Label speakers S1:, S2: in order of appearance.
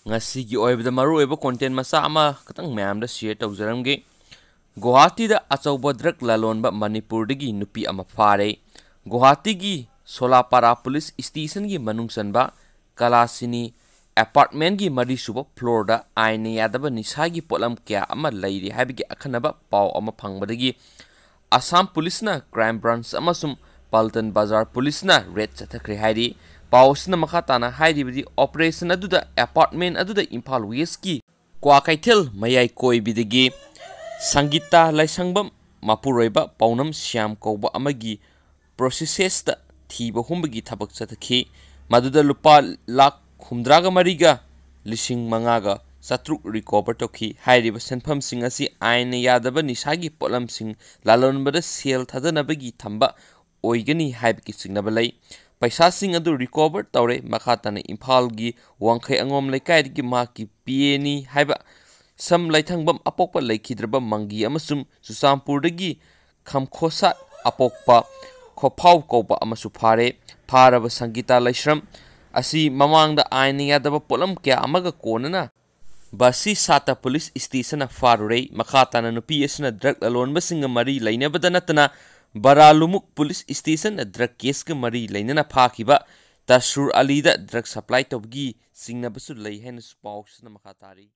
S1: ngasi gi oibda maru eba content masa ama katang ma'am da share tawjaramge Guwahati da achauba drug lalonba Manipur dagi nupi ama fare Guwahati gi Solapara police station gi manungsanba Kalasini apartment gi mari suba floor da aine yadaba nisagi polam kya ama lairi habigi akhanaba paw ama phangbadagi Assam police na crime branch amasum Paltan Bazar police na red chathakre hairi Pausna makatana hairi bidi operation aduda apartment aduda Imphal West ki Kwa Kaithel mayai koi bidigi Sangita Laisangbam Mapuroiba Paunam Syam Kauba amagi processes da thiba humbagi thabak chathaki maduda lupa lakh humdraga mariga lising mangaga satruk recover toki hairiba senpham sing asi aine yadaba nisagi polam sing lalonbada sel thadanabagi thamba oigani haibki singnaba lei paisa sing adu recover tawre makhatana Imphal gi wangkhai angom laikai gi maki pieni haiba sam laithangbam apokpa laikhidraba mangi amasum Susampur dagi khamkhosa apokpa khopau koba amasu phare pharaba Sangita Laisram asi mamangda aine yadaba polam kya amaga konana Basi Sata police station farure makhatana nupi asna drug alone basinga mari lainabada natana Baralumuk police station drug case ka mari lainana phakiba Tasur Ali da drug supply tobgi singna basu lai hen spaus na makhatari